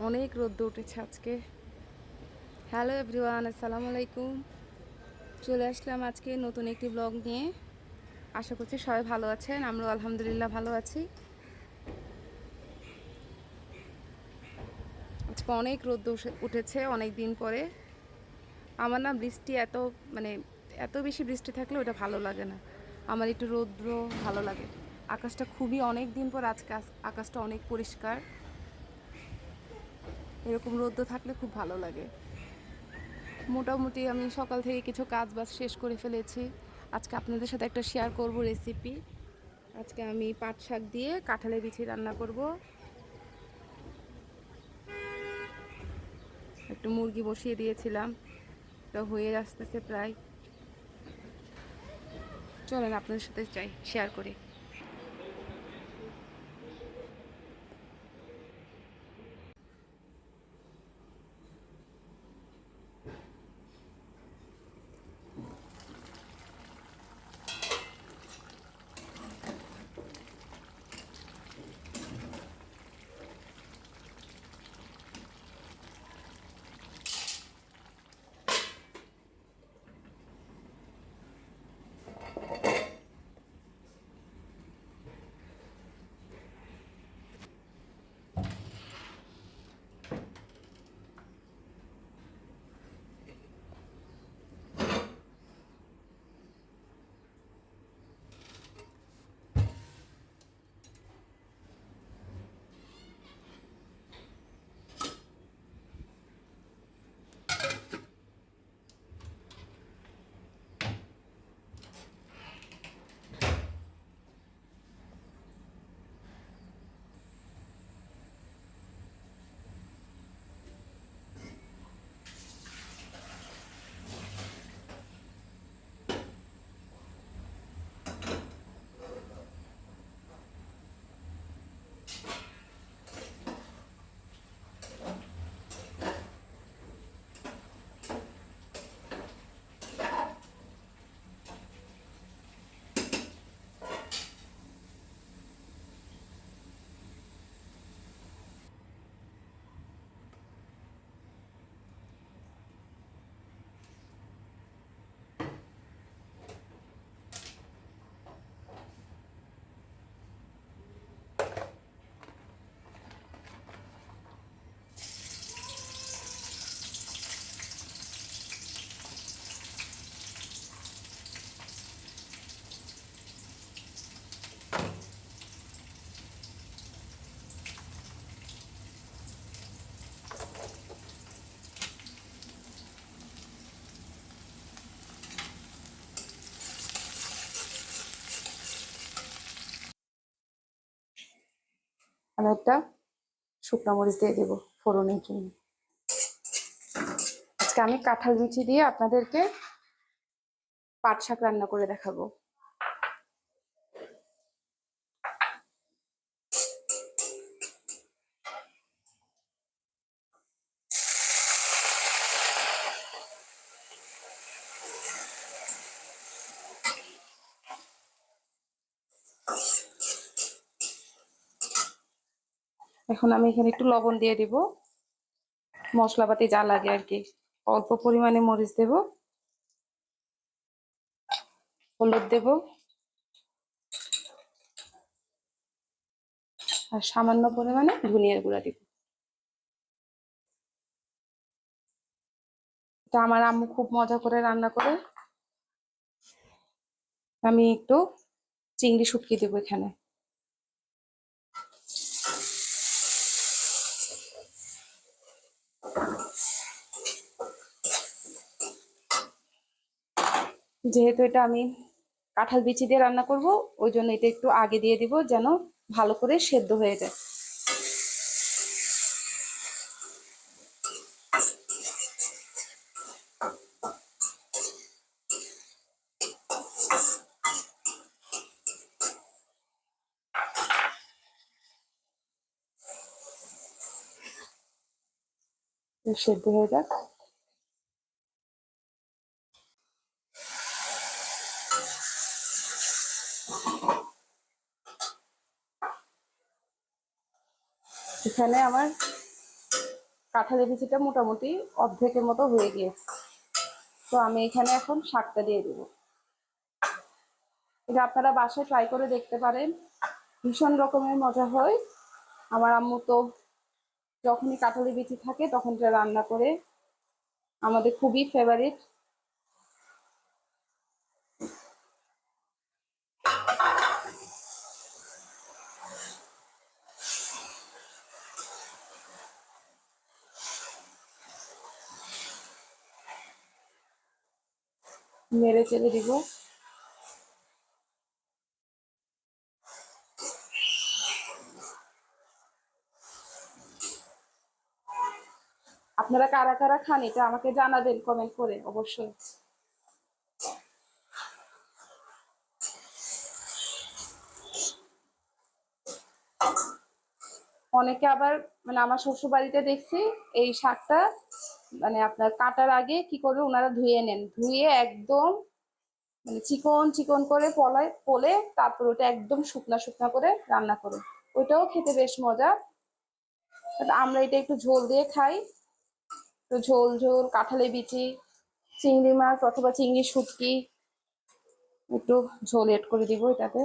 অনেক রোদ্দ উঠেছে আজকে। হ্যালো এভরিওয়ান, আসসালামু আলাইকুম। চলে আসলাম আজকে নতুন একটি ব্লগ নিয়ে। আশা করছি সবাই ভালো আছেন, আমরাও আলহামদুলিল্লাহ ভালো আছি। আজকে অনেক রোদ্দ উঠেছে অনেক দিন পরে। আমার না বৃষ্টি এত বেশি বৃষ্টি থাকলে ওটা ভালো লাগে না। আমার একটু রৌদ্র ভালো লাগে। আকাশটা খুবই অনেক দিন পর আজকে আকাশটা অনেক পরিষ্কার। এরকম রৌদ্র থাকলে খুব ভালো লাগে। মোটামুটি আমি সকাল থেকে কিছু কাজ বাজ শেষ করে ফেলেছি। আজকে আপনাদের সাথে একটা শেয়ার করব রেসিপি। আজকে আমি পাট শাক দিয়ে কাঁঠালের বিচি রান্না করব। একটু মুরগি বসিয়ে দিয়েছিলাম, এটা হয়ে আসতেছে প্রায়। চলেন আপনাদের সাথে শেয়ার করি। আমি একটা শুকনো মরিচ দিয়ে দেবো ফোড়নের জন্য। আজকে আমি কাঁঠাল বিচি দিয়ে আপনাদেরকে পাট শাক রান্না করে দেখাবো। এখন আমি এখানে একটু লবণ দিয়ে দিব, মশলাপাতি যা লাগে আর কি। অল্প পরিমাণে মরিচ দেব, হলুদ দেব, আর সামান্য পরিমাণে ধনিয়ার গুঁড়া দিব। এটা আমার আম্মু খুব মজা করে রান্না করে। আমি একটু চিংড়ি শুটকি দেবো এখানে। যেহেতু এটা আমি কাঁঠাল বিচি দিয়ে রান্না করব, ওই জন্য এটা একটু আগে দিয়ে দিব যেন ভালো করে সেদ্ধ হয়ে যায়। সেদ্ধ হয়ে যাক। এখানে আমার কাঁঠালের বিচিটা মোটামুটি অর্ধেকের মতো হয়ে গিয়েছে। তো আমি এখানে এখন শাকটা দিয়ে দেবো। এটা আপনারা বাসায় ট্রাই করে দেখতে পারেন, ভীষণ রকমের মজা হয়। আমার আম্মু তো যখনই কাঁঠালের বিচি থাকে তখন এটা রান্না করে, আমাদের খুবই ফেভারিট। নেড়ে চেড়ে দিব। আপনারা কারা কারা খান এটা আমাকে জানাবেন কমেন্ট করে অবশ্যই। অনেকে আবার মানে আমার শ্বশুর বাড়িতে দেখছি এই শাকটা মানে আপনার কাটার আগে কি করে ওনারা ধুয়ে নেন, ধুয়ে একদম মানে চিকন চিকন করে পলে তারপর ওটা একদম শুকনা শুকনা করে রান্না করে, ওইটাও খেতে বেশ মজা। আমরা এটা একটু ঝোল দিয়ে খাই, তো ঝোল ঝোল কাঁঠালের বিচি, চিংড়ি মাছ অথবা চিংড়ি শুটকি, একটু ঝোল এড করে দিব এটাতে।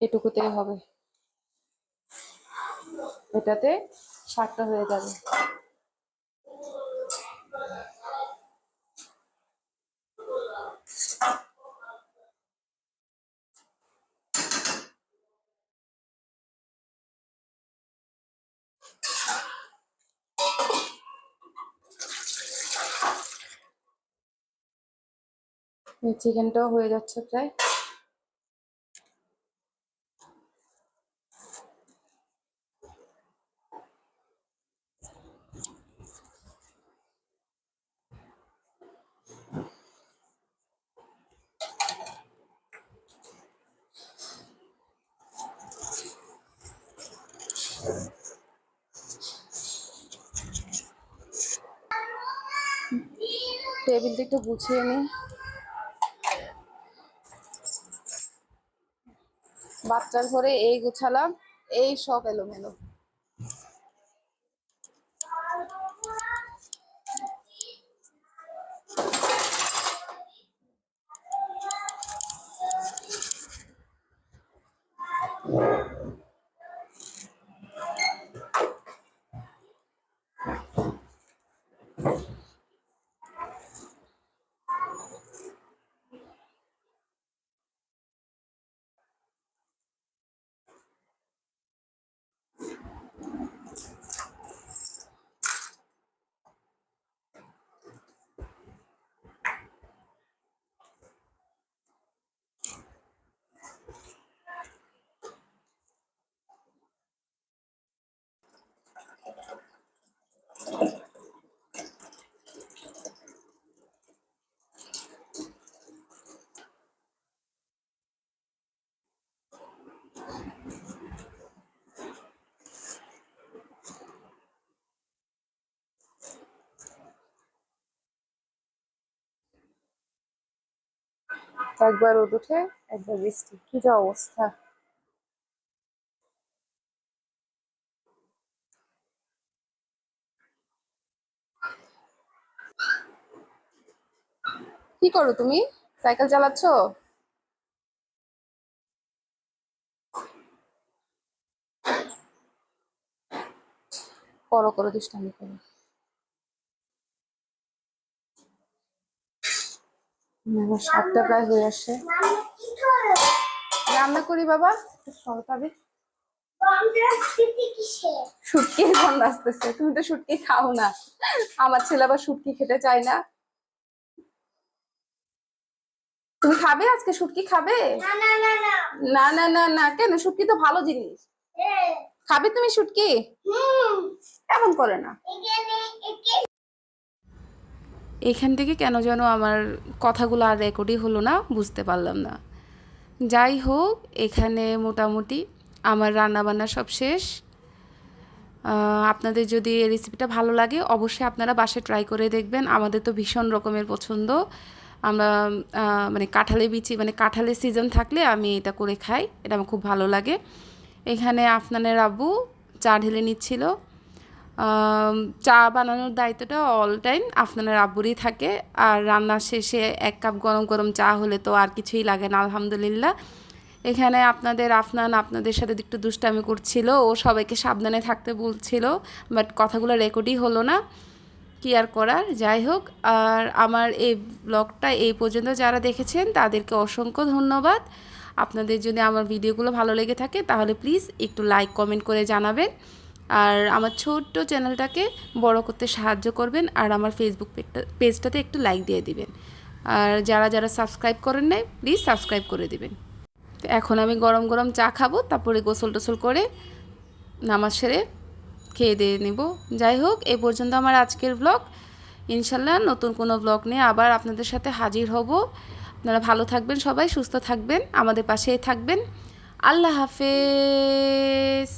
এটুকুতেই হবে, এটাতে শাকটা হয়ে যাবে। চিকেনটাও হয়ে যাচ্ছে প্রায়। টেবিলটা একটু গুছিয়ে নিই, বাচ্চার ঘরে এই গুছালাম, এই সব এলোমেলো। একবার রোদ উঠে একবার বৃষ্টি, কি যে অবস্থা। কি করো তুমি, সাইকেল চালাচ্ছ? করো করো, দুষ্টামি করো। আমার শাকটা প্রায় হয়ে আসে, রান্না করি বাবা, একটু সরো তবে। শুটকির গন্ধ আসতেছে, তুমি তো শুটকি খাও না। আমার ছেলে আবার শুটকি খেতে চায় না। তুমি খাবে আজকে, শুটকি খাবে? না না না না না না না না, কেন? শুটকি তো ভালো জিনিস, খাবে তুমি শুটকি? এমন করে না। এখান থেকে কেন যেন আমার কথাগুলো আর রেকর্ডই হলো না, বুঝতে পারলাম না। যাই হোক, এখানে মোটামুটি আমার রান্নাবান্না সব শেষ। আপনাদের যদি এই রেসিপিটা ভালো লাগে অবশ্যই আপনারা বাসায় ট্রাই করে দেখবেন, আমাদের তো ভীষণ রকমের পছন্দ। আমরা মানে কাঁঠালের বিচি মানে কাঁঠালের সিজন থাকলে আমি এটা করে খাই, এটা আমার খুব ভালো লাগে। এখানে আফনানের আব্বু চা ঢেলে নিচ্ছিল। চা বানানোর দায়িত্বটা অল টাইম আফনানের আব্বুরই থাকে, আর রান্নার শেষে 1 কাপ গরম গরম চা হলে তো আর কিছুই লাগে না আলহামদুলিল্লাহ। এখানে আফনান আপনাদের সাথে একটু দুষ্টামি করছিল, ও সবাইকে সাবধানে থাকতে বলছিল, বাট কথাগুলো রেকর্ডই হলো না, কি আর করার। যাই হোক, আর আমার এই ব্লগটা এই পর্যন্ত যারা দেখেছেন তাদেরকে অসংখ্য ধন্যবাদ। আপনাদের যদি আমার ভিডিওগুলো ভালো লেগে থাকে তাহলে প্লিজ একটু লাইক কমেন্ট করে জানাবেন, আর আমার ছোট্ট চ্যানেলটাকে বড় করতে সাহায্য করবেন, আর আমার ফেসবুক পেজটাতে একটু লাইক দিয়ে দিবেন, আর যারা যারা সাবস্ক্রাইব করেন নাই প্লিজ সাবস্ক্রাইব করে দিবেন। তো এখন আমি গরম গরম চা খাবো, তারপরে গোসল টোসল করে নামাজ সেরে খেয়ে দিয়ে নেব। যাই হোক, এ পর্যন্ত আমার আজকের ব্লগ। ইনশাল্লাহ নতুন কোনো ব্লগ নিয়ে আবার আপনাদের সাথে হাজির হব। আপনারা ভালো থাকবেন, সবাই সুস্থ থাকবেন, আমাদের পাশেই থাকবেন। আল্লাহ হাফেজ।